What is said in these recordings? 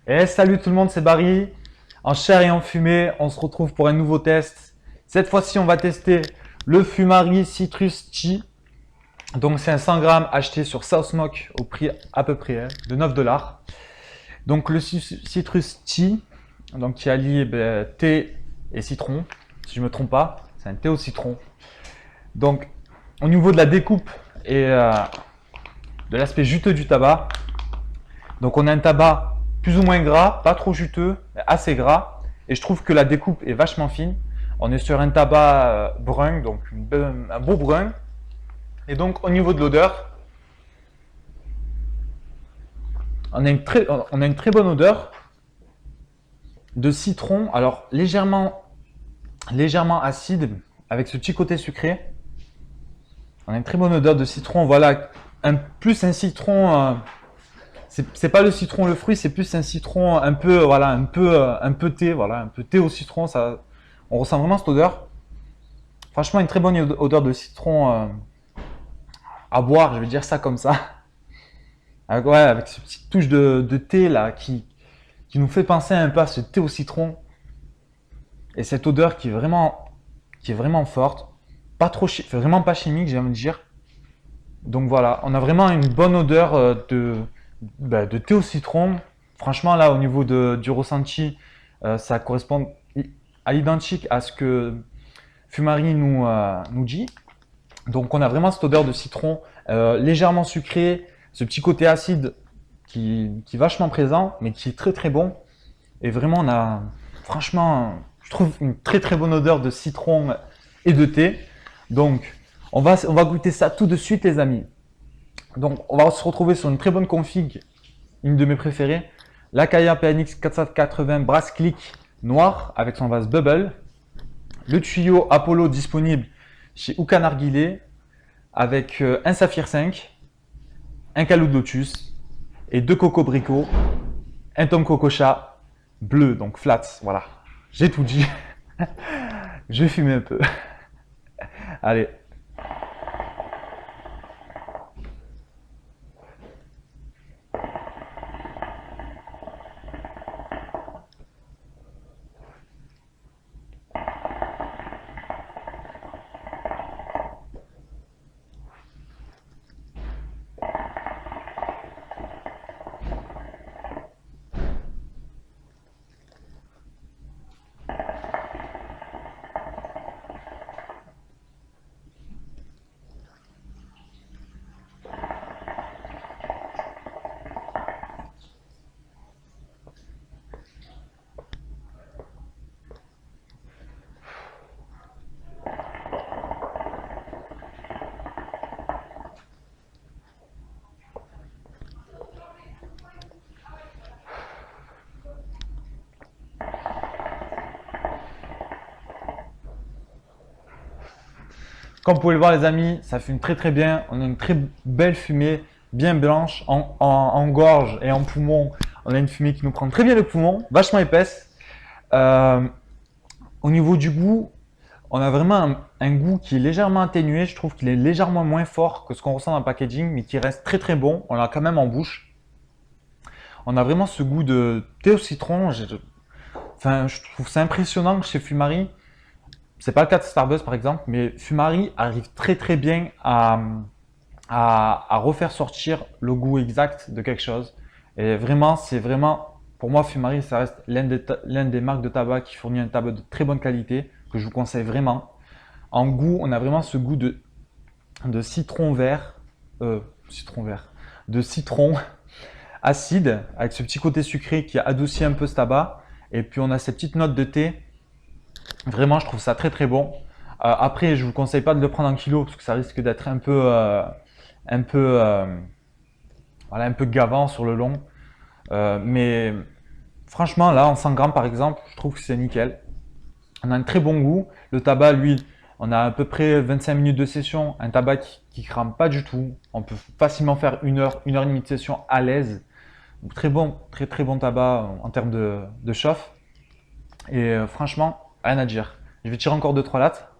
Et salut tout le monde, c'est Barry. En chair et en fumée, on se retrouve pour un nouveau test. Cette fois-ci, on va tester le Fumari Citrus Tea. Donc, c'est un 100 grammes acheté sur South Smoke au prix à peu près de 9 $. Donc, le Citrus Tea, donc qui allie thé et citron, si je ne me trompe pas. C'est un thé au citron. Donc, au niveau de la découpe et de l'aspect juteux du tabac, donc on a un tabac plus ou moins gras, pas trop juteux, mais assez gras. Et je trouve que la découpe est vachement fine. On est sur un tabac brun, donc un beau brun. Et donc au niveau de l'odeur, on a une très bonne odeur de citron. Alors légèrement acide, avec ce petit côté sucré. On a une très bonne odeur de citron. Voilà, plus un citron. C'est pas le citron le fruit, c'est plus un citron un peu voilà un peu thé, voilà un peu thé au citron. Ça, on ressent vraiment cette odeur. Franchement, une très bonne odeur de citron à boire, je vais dire ça comme ça. Avec cette petite touche de thé là qui nous fait penser un peu à ce thé au citron. Et cette odeur qui est vraiment forte, pas trop, vraiment pas chimique, j'ai envie de dire. Donc voilà, on a vraiment une bonne odeur de thé au citron. Franchement, là, au niveau du ressenti, ça correspond à l'identique à ce que Fumari nous dit. Donc, on a vraiment cette odeur de citron légèrement sucré, ce petit côté acide qui est vachement présent, mais qui est très très bon. Et vraiment, on a franchement, je trouve une très très bonne odeur de citron et de thé. Donc, on va goûter ça tout de suite, les amis. Donc, on va se retrouver sur une très bonne config, une de mes préférées, l'Akaya PNX 480 Brass Click noir avec son vase Bubble, le tuyau Apollo disponible chez Oukan Narguilé avec un Saphir 5, un Caloud Lotus et 2 Coco Brico, un Tom Coco Chat bleu, donc flats, voilà, j'ai tout dit. Je vais fumer un peu. Allez. Comme vous pouvez le voir, les amis, ça fume très très bien. On a une très belle fumée, bien blanche, en gorge et en poumon. On a une fumée qui nous prend très bien le poumon, vachement épaisse. Euh, au niveau du goût, on a vraiment un goût qui est légèrement atténué. Je trouve qu'il est légèrement moins fort que ce qu'on ressent dans le packaging, mais qui reste très très bon. On l'a quand même en bouche. On a vraiment ce goût de thé au citron. Enfin, je trouve ça impressionnant chez Fumari. C'est pas le cas de Starbuzz par exemple, mais Fumari arrive très très bien à refaire sortir le goût exact de quelque chose. Et vraiment, c'est vraiment, pour moi, Fumari, ça reste l'un des marques de tabac qui fournit un tabac de très bonne qualité, que je vous conseille vraiment. En goût, on a vraiment ce goût de citron vert, de citron acide, avec ce petit côté sucré qui adoucit un peu ce tabac. Et puis on a ces petites notes de thé. Vraiment, je trouve ça très très bon. Après, je vous conseille pas de le prendre en kilo parce que ça risque d'être un peu, voilà, un peu gavant sur le long. Mais franchement, là, en 100 grammes par exemple, je trouve que c'est nickel. On a un très bon goût. Le tabac, lui, on a à peu près 25 minutes de session. Un tabac qui crame pas du tout. On peut facilement faire une heure et demie de session à l'aise. Très bon, très très bon tabac en termes de chauffe. Et franchement, rien à dire. Je vais tirer encore 2-3 lattes.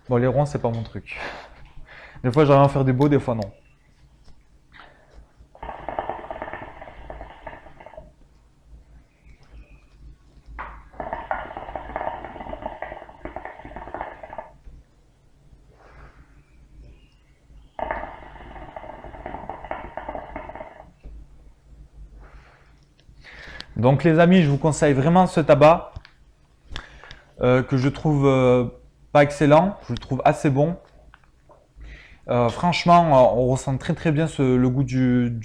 Bon, les ronds, c'est pas mon truc. Des fois, j'arrive à en faire des beaux, des fois non. Donc les amis, je vous conseille vraiment ce tabac que je trouve pas excellent, je le trouve assez bon. Franchement, on ressent très très bien le goût du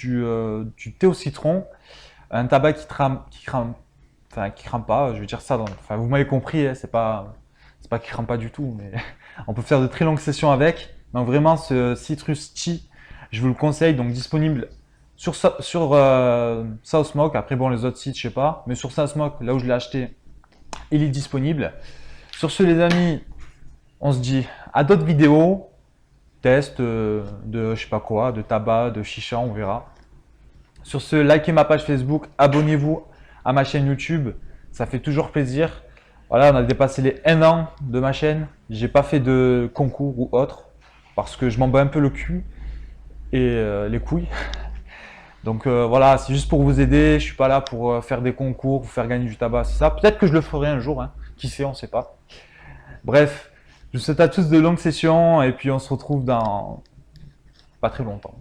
thé au citron. Un tabac enfin qui crame pas, je veux dire ça. Enfin, vous m'avez compris, hein, c'est pas qui crame pas du tout, mais on peut faire de très longues sessions avec. Donc vraiment, ce Citrus Tea, je vous le conseille. Donc disponible sur South Smoke. Après bon, les autres sites, je sais pas, mais sur South Smoke, là où je l'ai acheté, il est disponible. Sur ce, les amis, on se dit à d'autres vidéos, tests de je sais pas quoi, de tabac, de chicha, on verra. Sur ce, likez ma page Facebook, abonnez-vous à ma chaîne YouTube, ça fait toujours plaisir. Voilà, on a dépassé les 1 an de ma chaîne. J'ai pas fait de concours ou autre parce que je m'en bats un peu le cul et les couilles. Donc voilà, c'est juste pour vous aider. Je suis pas là pour faire des concours, vous faire gagner du tabac, c'est ça. Peut-être que je le ferai un jour, hein. Qui sait, on sait pas. Bref, je vous souhaite à tous de longues sessions et puis on se retrouve dans pas très longtemps.